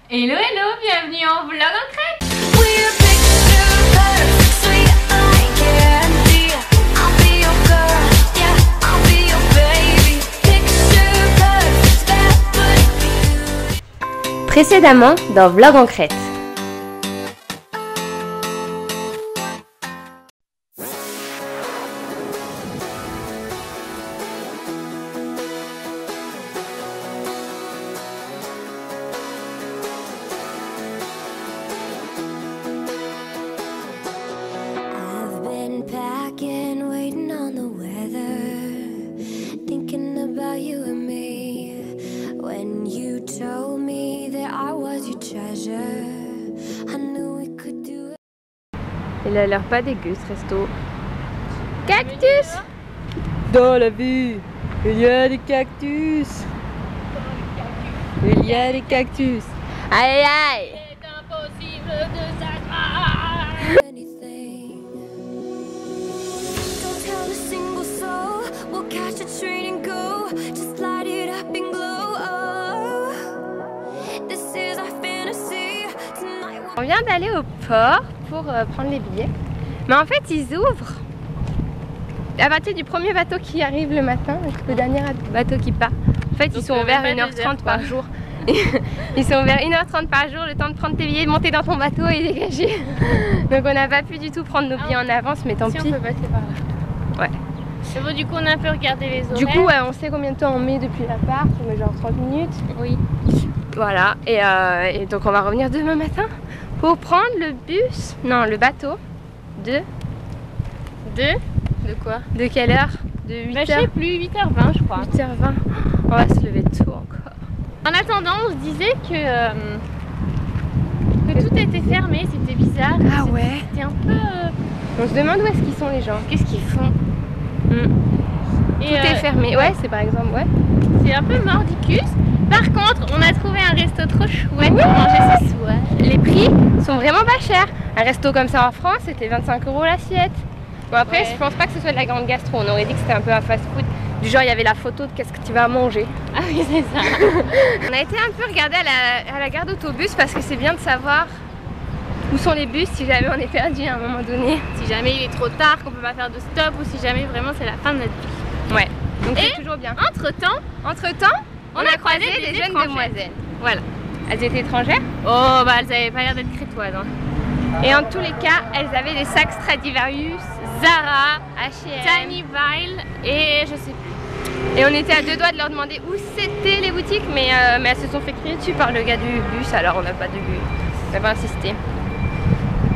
Hello hello, bienvenue en vlog en crête. Précédemment dans Vlog en Crète. Packing, waiting on the weather, thinking about you and me. When you told me that I was your treasure, I knew we could do it. Il a l'air pas dégueu ce resto. Cactus! Dans la vie, il y a des cactus. Il y a des cactus. Aïe aïe! C'est impossible de s'accrocher. On vient d'aller au port pour prendre les billets. Mais en fait, ils ouvrent à partir du premier bateau qui arrive le matin, le dernier bateau qui part. En fait, ils sont ouverts 1h30 par jour. Ils sont ouverts 1h30 par jour, le temps de prendre tes billets, de monter dans ton bateau et dégager. Donc on n'a pas pu du tout prendre nos billets en avance, mais tant pis. On peut passer par là. Ouais. C'est bon, du coup on a un peu regardé les horaires. Du coup, ouais, on sait combien de temps on met depuis l'appart, on met genre 30 minutes. Oui. Voilà, et donc on va revenir demain matin pour prendre le bus, non le bateau de quoi? De quelle heure? De 8h? Bah, je sais plus, 8h20 je crois. 8h20, on va se lever tôt encore. En attendant, on se disait que tout était fermé, c'était bizarre. Ah ouais? C'était un peu... On se demande où est-ce qu'ils sont les gens. Qu'est-ce qu'ils font? Et tout est fermé, ouais, c'est par exemple, ouais. C'est un peu mordicus. Par contre, on a trouvé un resto trop chouette pour manger ce soir. Les prix sont vraiment pas chers. Un resto comme ça en France, c'était 25 € l'assiette. Bon après, je pense pas que ce soit de la grande gastro. On aurait dit que c'était un peu un fast-food. Du genre, il y avait la photo de qu'est-ce que tu vas manger. Ah oui, c'est ça. On a été un peu regarder à la gare d'autobus parce que c'est bien de savoir où sont les bus si jamais on est perdu à un moment donné. Si jamais il est trop tard, qu'on peut pas faire de stop ou si jamais vraiment c'est la fin de notre vie. Ouais, donc et c'est toujours bien. Entre-temps, on a croisé des jeunes demoiselles. Voilà. Elles étaient étrangères. Oh bah elles avaient pas l'air d'être crétoises. Hein. Et en tous les cas, elles avaient des sacs Stradivarius, Zara, H&M, Tiny Vile et je sais plus. Et on était à deux doigts de leur demander où c'était les boutiques, mais elles se sont fait crier dessus par le gars du bus, alors on n'a pas insisté.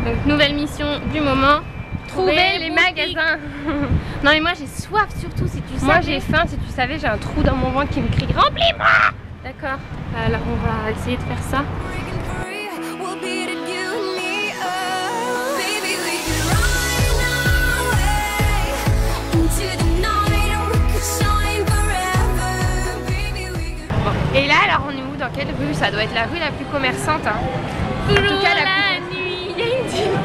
Donc nouvelle mission du moment, trouver les magasins. Non mais moi j'ai soif surtout si tu sais. Moi j'ai faim, si tu savais, j'ai un trou dans mon ventre qui me crie remplis-moi. D'accord, alors on va essayer de faire ça. Et là, alors on est où? Dans quelle rue? Ça doit être la rue la plus commerçante. Hein. En tout cas, la nuit, il y a une dîme.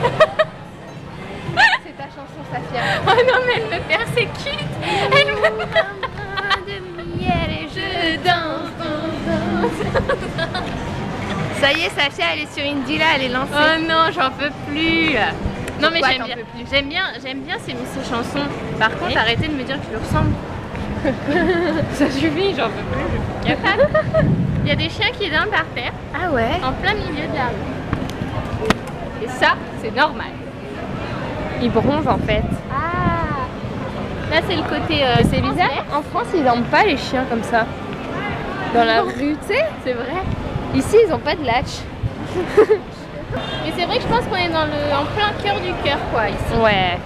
C'est ta chanson, Safia. Oh non, mais elle me persécute. Elle me... de miel et je danse. Ça y est, Safia, elle est sur Indie là, elle est lancée. Oh non, j'en peux plus. Non mais j'aime bien. J'aime bien ces chansons. Par contre, arrêtez de me dire que je lui ressemble. Ça suffit, j'en peux plus. Il y a des chiens qui dorment par terre. Ah ouais? En plein milieu de la rue. Et ça, c'est normal. Ils bronzent en fait. Ah! Là, c'est le côté. C'est bizarre. En France, ils dorment pas les chiens comme ça. Dans la rue, tu sais? C'est vrai. Ici, ils ont pas de latch. Mais c'est vrai que je pense qu'on est en plein cœur du cœur, quoi, ici. Ouais.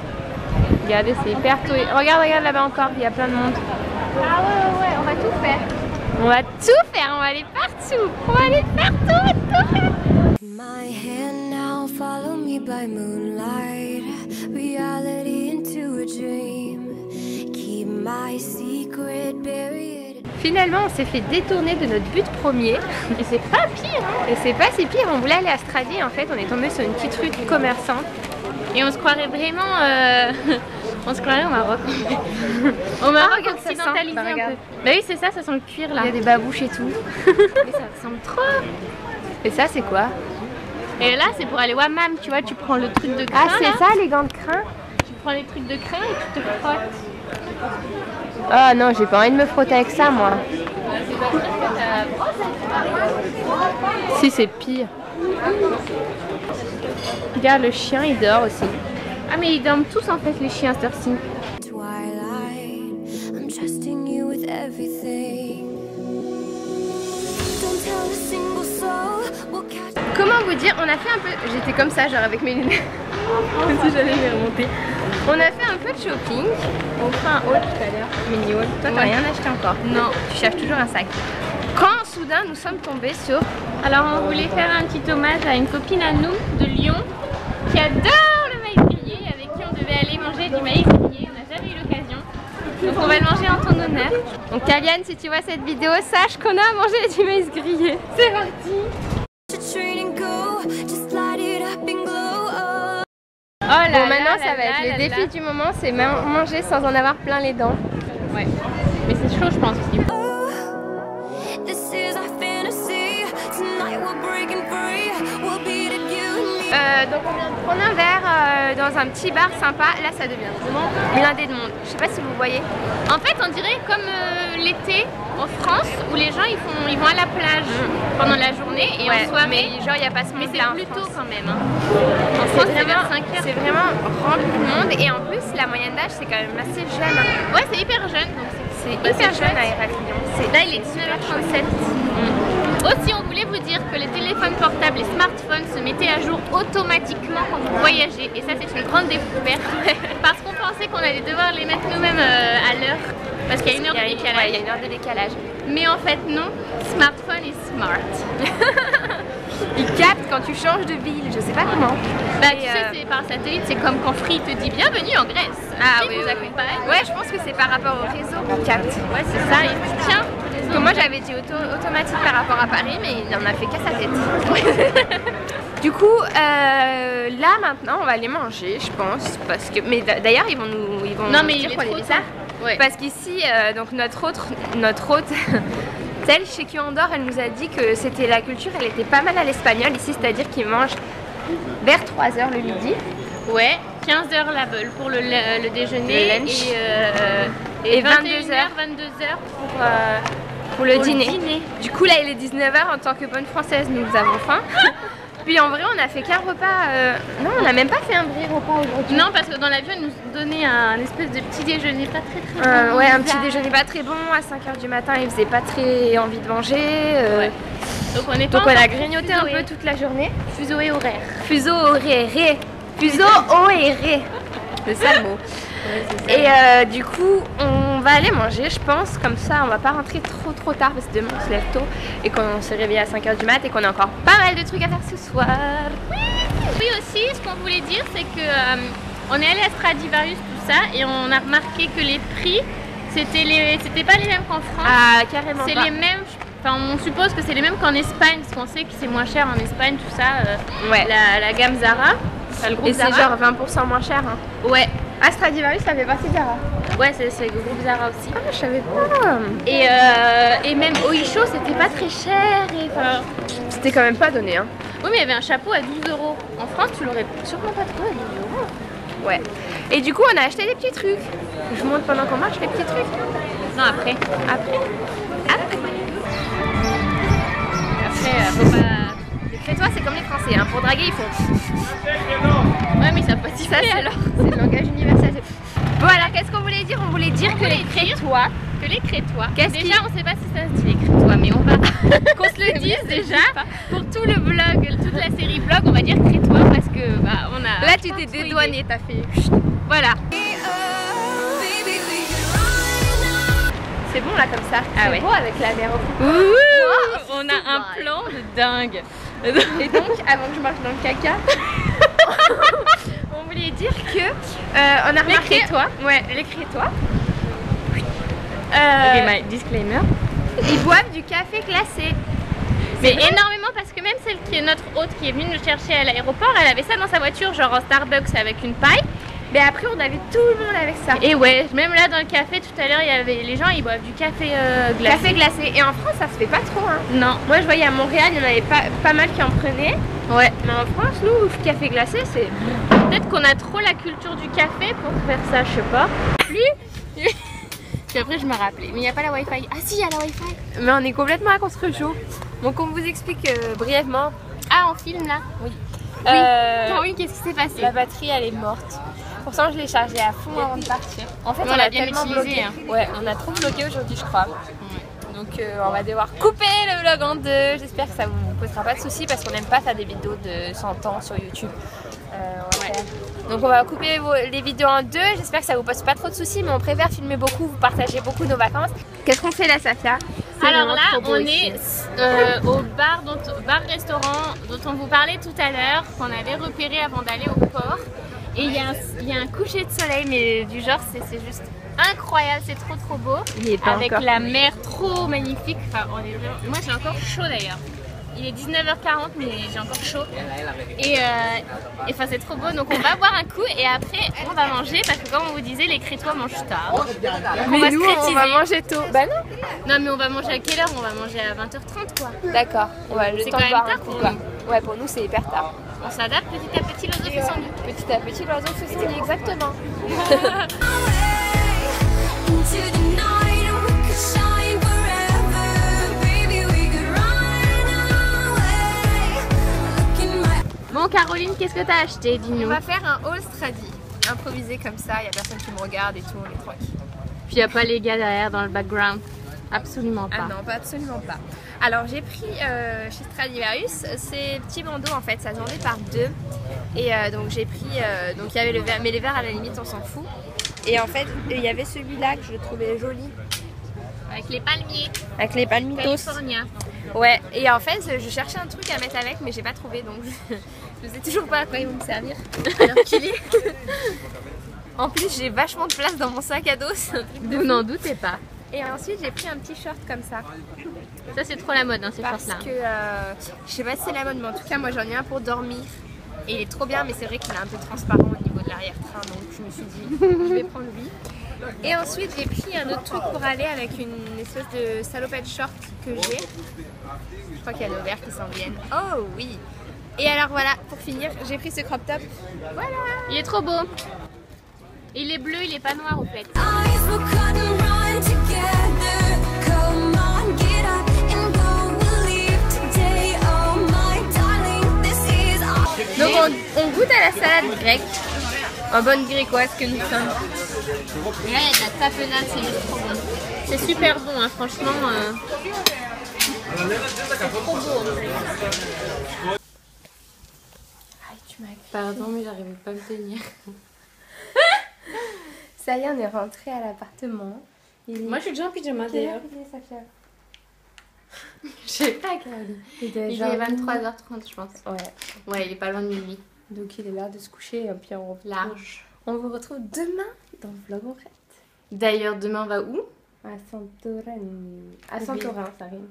Regardez, c'est hyper tôt. Regarde là-bas encore, il y a plein de monde. Ah ouais, on va tout faire. On va tout faire, on va aller partout. On va aller partout, tout faire. My hand now, follow me by moonlight. Reality into a dream. Keep my secret buried. Finalement, on s'est fait détourner de notre but premier. Et c'est pas pire, hein. Et c'est pas si pire, on voulait aller à Stradivarius. En fait, on est tombé sur une petite rue commerçante. Et on se croirait vraiment On se croirait au Maroc. Au Maroc comme ça occidentalisé sent. Bah, un regarde. peu. Bah oui, c'est ça sent le cuir là. Il y a des babouches et tout. Mais ça ressemble trop. Et ça, c'est quoi? Et là, c'est pour aller au hammam, tu vois, tu prends le truc de crin. Ah, c'est là. ça, les gants de crin? Tu prends les trucs de crin et tu te frottes. Ah non, j'ai pas envie de me frotter avec ça, moi. C'est pas sûr que t'as... Si, c'est pire. Regarde, le chien, il dort aussi. Ah mais ils dorment tous en fait les chiens cette heure-ci. Twilight, I'm trusting you with everything. Don't tell a single soul we'll catch. Comment vous dire, on a fait un peu... J'étais comme ça, genre avec mes lunettes. Comme si j'allais les remonter. On a fait un peu de shopping. On fera un haul tout à l'heure. Mini haul. Toi, t'as rien acheté encore? Non. Tu cherches toujours un sac. Quand soudain nous sommes tombés sur... Alors on voulait faire un petit hommage à une copine à nous de Lyon qui adore le maïs grillé, avec qui on devait aller manger du maïs grillé. On n'a jamais eu l'occasion. Donc on va le manger en ton honneur. Donc Kaliane, si tu vois cette vidéo, sache qu'on a mangé du maïs grillé. C'est parti. Oh là bon, maintenant ça va être le défi du moment, c'est manger sans en avoir plein les dents. Ouais. Mais c'est chaud je pense aussi. Donc on vient de prendre un verre dans un petit bar sympa. Là ça devient vraiment blindé de monde. Je sais pas si vous voyez. En fait on dirait comme l'été en France où les gens ils vont à la plage pendant la journée et en soirée. Mais genre il n'y a pas ce monde là. Mais c'est plus tôt quand même. Hein. En France c'est vers 5 heures. C'est vraiment rempli de monde et en plus la moyenne d'âge c'est quand même assez jeune. Ouais c'est hyper jeune donc c'est hyper jeune à Héraclion. Là il est 19h37. Aussi, on voulait vous dire que les téléphones portables, les smartphones se mettaient à jour automatiquement quand vous voyagez. Et ça, c'est une grande découverte. Parce qu'on pensait qu'on allait devoir les mettre nous-mêmes à l'heure. Parce qu'il y a une heure de décalage. Il y a une heure de décalage. Mais en fait, non. Smartphone est smart. Il capte quand tu changes de ville. Je sais pas comment. Bah, tu sais, c'est par satellite. C'est comme quand Free te dit bienvenue en Grèce. Ah oui, vous accompagne. Ouais, je pense que c'est par rapport au réseau qu'il capte. Ouais, c'est ça. Il dit tiens. Parce que moi j'avais dit automatique par rapport à Paris, mais il n'en a fait qu'à sa tête. Du coup, là maintenant on va les manger, je pense, parce que. Mais d'ailleurs ils vont nous dire qu'on est bizarre. Ouais. Parce qu'ici, donc notre hôte, celle chez qui on dort, elle nous a dit que c'était la culture, elle était pas mal à l'espagnol ici, c'est-à-dire qu'ils mangent vers 3h le midi. Ouais, 15h la veule pour le déjeuner le lunch. Et 22h pour le dîner. Du coup là il est 19h, en tant que bonne française nous avons faim. Puis en vrai on a fait qu'un repas, non on n'a même pas fait un vrai repas aujourd'hui. Non parce que dans l'avion ils nous donnaient un espèce de petit déjeuner pas très bon. Ouais un petit déjeuner pas très bon, à 5h du matin il faisait pas très envie de manger. Ouais. Donc on a grignoté un peu toute la journée. Fuseau et horaire. Fuseau horaire. Fuseau horaire. C'est ça le mot. Ouais, et du coup on va aller manger je pense, comme ça on va pas rentrer trop tard parce que demain on se lève tôt et qu'on se réveille à 5h du mat et qu'on a encore pas mal de trucs à faire ce soir. Oui aussi ce qu'on voulait dire c'est que on est allé à Stradivarius tout ça et on a remarqué que les prix c'était pas les mêmes qu'en France. Ah carrément. C'est les mêmes. Enfin, on suppose que c'est les mêmes qu'en Espagne parce qu'on sait que c'est moins cher en Espagne tout ça. Ouais. La gamme Zara. Le groupe et c'est genre 20% moins cher. Hein. Ouais. Ah, Stradivarius ça fait partie de Zara. Ouais, c'est le groupe Zara aussi. Ah, je savais pas. Et même Oisho, c'était pas très cher. C'était quand même pas donné. Hein. Oui, mais il y avait un chapeau à 12 €. En France, tu l'aurais sûrement pas trouvé à 12 €. Ouais. Et du coup, on a acheté des petits trucs. Je vous montre pendant qu'on marche les petits trucs. Non, après. Après, faut pas. Les crétois, c'est comme les Français. Hein. Pour draguer, ils font. Ouais, mais ça passe Ça, c'est le langage universel. Bon, alors, qu'est-ce qu'on voulait dire? On voulait dire que les crétois. Déjà, on sait pas si ça se dit les crétois, mais on va qu'on se le dise déjà. Pour tout le vlog, toute la série vlog, on va dire crétois parce que bah, on a. Là, tu t'es dédouané, t'as fait. Voilà. C'est bon là comme ça. Ah ouais. Beau avec la mer au fond. Wow, on a un plan de dingue. Et donc, avant que je marche dans le caca, on voulait dire que on a remarqué. Les crétois. Ouais, les crétois. Disclaimer. Ils boivent du café glacé. Mais énormément parce que même celle qui est notre hôte qui est venue nous chercher à l'aéroport, elle avait ça dans sa voiture, genre en Starbucks avec une paille. Mais après, on avait tout le monde avec ça. Et ouais, même là dans le café tout à l'heure, il y avait les gens, ils boivent du café glacé. Café glacé. Et en France, ça se fait pas trop. Hein. Non. Moi, je voyais à Montréal, il y en avait pas mal qui en prenaient. Ouais. Mais en France, nous, café glacé, c'est... Peut-être qu'on a trop la culture du café pour faire ça, je sais pas. Lui. Puis après, je me rappelais. Mais il n'y a pas la Wi-Fi. Ah si, il y a la Wi-Fi. Mais on est complètement à contre-jour. Donc, on vous explique brièvement. Ah, on filme là? Oui. Oui, qu'est-ce qui s'est passé? La batterie, elle est morte. Pourtant, je l'ai chargée à fond avant de partir. En fait, on l'a bien tellement utilisé. bloqué. Hein. Ouais, on a trop bloqué aujourd'hui, je crois. Donc, on va devoir couper le vlog en deux. J'espère que ça vous posera pas de soucis parce qu'on n'aime pas faire des vidéos de 100 ans sur YouTube. Donc, on va couper les vidéos en deux. J'espère que ça vous pose pas trop de soucis, mais on préfère filmer beaucoup, vous partagez beaucoup nos vacances. Qu'est-ce qu'on fait là, Safia? Alors là, on est au bar-restaurant dont on vous parlait tout à l'heure, qu'on avait repéré avant d'aller au port. Et il y a un coucher de soleil, mais du genre, c'est juste incroyable, c'est trop beau. Avec la mer trop magnifique. Enfin, on est vraiment... Moi, j'ai encore chaud d'ailleurs. Il est 19h40, mais j'ai encore chaud. Et enfin, c'est trop beau. Donc, on va boire un coup et après, on va manger. Parce que, comme on vous disait, les Crétois mangent tard. Donc, mais nous, on va manger tôt. Bah non. Non, mais on va manger à quelle heure? On va manger à 20h30, quoi. D'accord. Ouais, le C'est temps quand de même boire un tard coup, pour quoi. nous. Ouais, pour nous, c'est hyper tard. On s'adapte petit à petit, l'oiseau fait son nid. Petit à petit, l'oiseau fait son nid, exactement. Bon, Caroline, qu'est-ce que t'as acheté? Dis-nous. On va faire un haul stradi, improvisé comme ça, il n'y a personne qui me regarde et tout, on est tranquille. Puis il n'y a pas les gars derrière dans le background. Absolument pas. Ah non, pas absolument pas. Alors j'ai pris chez Stradivarius ces petits bandeaux en fait, ça se vendait par deux. Et donc j'ai pris, donc il y avait le verre, mais les verres à la limite on s'en fout. Et en fait il y avait celui-là que je trouvais joli. Avec les palmiers. Avec les palmitos. California. Ouais, et en fait je cherchais un truc à mettre avec mais j'ai pas trouvé donc je sais toujours pas à quoi ils vont me servir. Alors qu'il est. En plus j'ai vachement de place dans mon sac à dos. Vous n'en doutez pas. Et ensuite j'ai pris un petit short comme ça. Ça c'est trop la mode hein, ces shorts là. Parce que je sais pas si c'est la mode mais en tout cas moi j'en ai un pour dormir. Et il est trop bien mais c'est vrai qu'il est un peu transparent au niveau de l'arrière-train donc je me suis dit je vais prendre lui. Et ensuite j'ai pris un autre truc pour aller avec une espèce de salopette short que j'ai. Je crois qu'il y a nos verres qui s'en viennent. Oh oui. Et alors voilà, pour finir j'ai pris ce crop top. Voilà. Il est trop beau. Il est bleu, il est pas noir au fait. Donc on goûte à la salade grecque, en bonne grécoise que nous sommes. Et là il y a de la tapenade, c'est juste trop bon. C'est super bon, hein, franchement. C'est trop beau. Pardon, mais j'arrivais pas à me tenir. Ça y est, on est rentré à l'appartement. Moi je suis déjà en pyjama d'ailleurs. Je sais pas, Caroline. Il est 23h30 je pense. Ouais, il est pas loin de minuit. Donc il est l'heure de se coucher et puis large. On vous retrouve demain dans le vlog en fait. D'ailleurs, demain on va où? À Santorin. À Santorin, ça rime.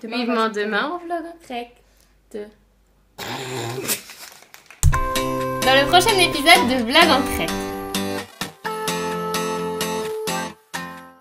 Vivement demain on vlog en direct. Dans le prochain épisode de Vlog en Crète.